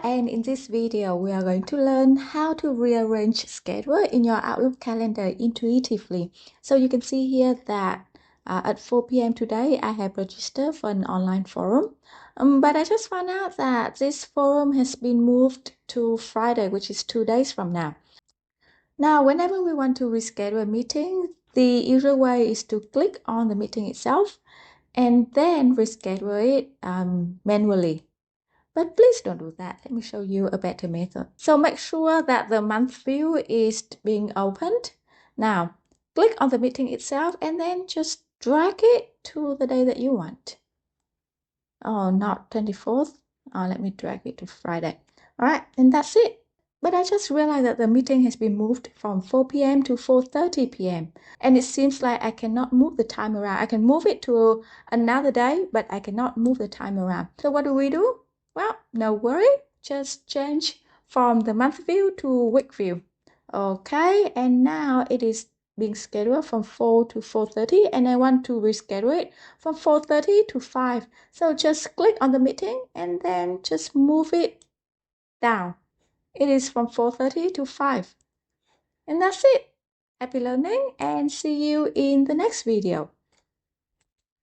and in this video, we are going to learn how to rearrange schedule in your Outlook calendar intuitively. So you can see here that at 4 p.m. today, I have registered for an online forum. But I just found out that this forum has been moved to Friday, which is 2 days from now. Now, whenever we want to reschedule a meeting, the usual way is to click on the meeting itself and then reschedule it manually. But please don't do that. Let me show you a better method. So make sure that the month view is being opened. Now, click on the meeting itself and then just drag it to the day that you want. Oh, not 24th. Let me drag it to Friday. All right, and that's it. But I just realized that the meeting has been moved from 4 p.m. to 4:30 p.m. And it seems like I cannot move the time around. I can move it to another day, but I cannot move the time around. So what do we do? Well, no worry. Just change from the month view to week view. Okay, and now it is being scheduled from 4 to 4:30, and I want to reschedule it from 4:30 to 5. So just click on the meeting and then just move it down. It is from 4:30 to 5. And that's it. Happy learning and see you in the next video.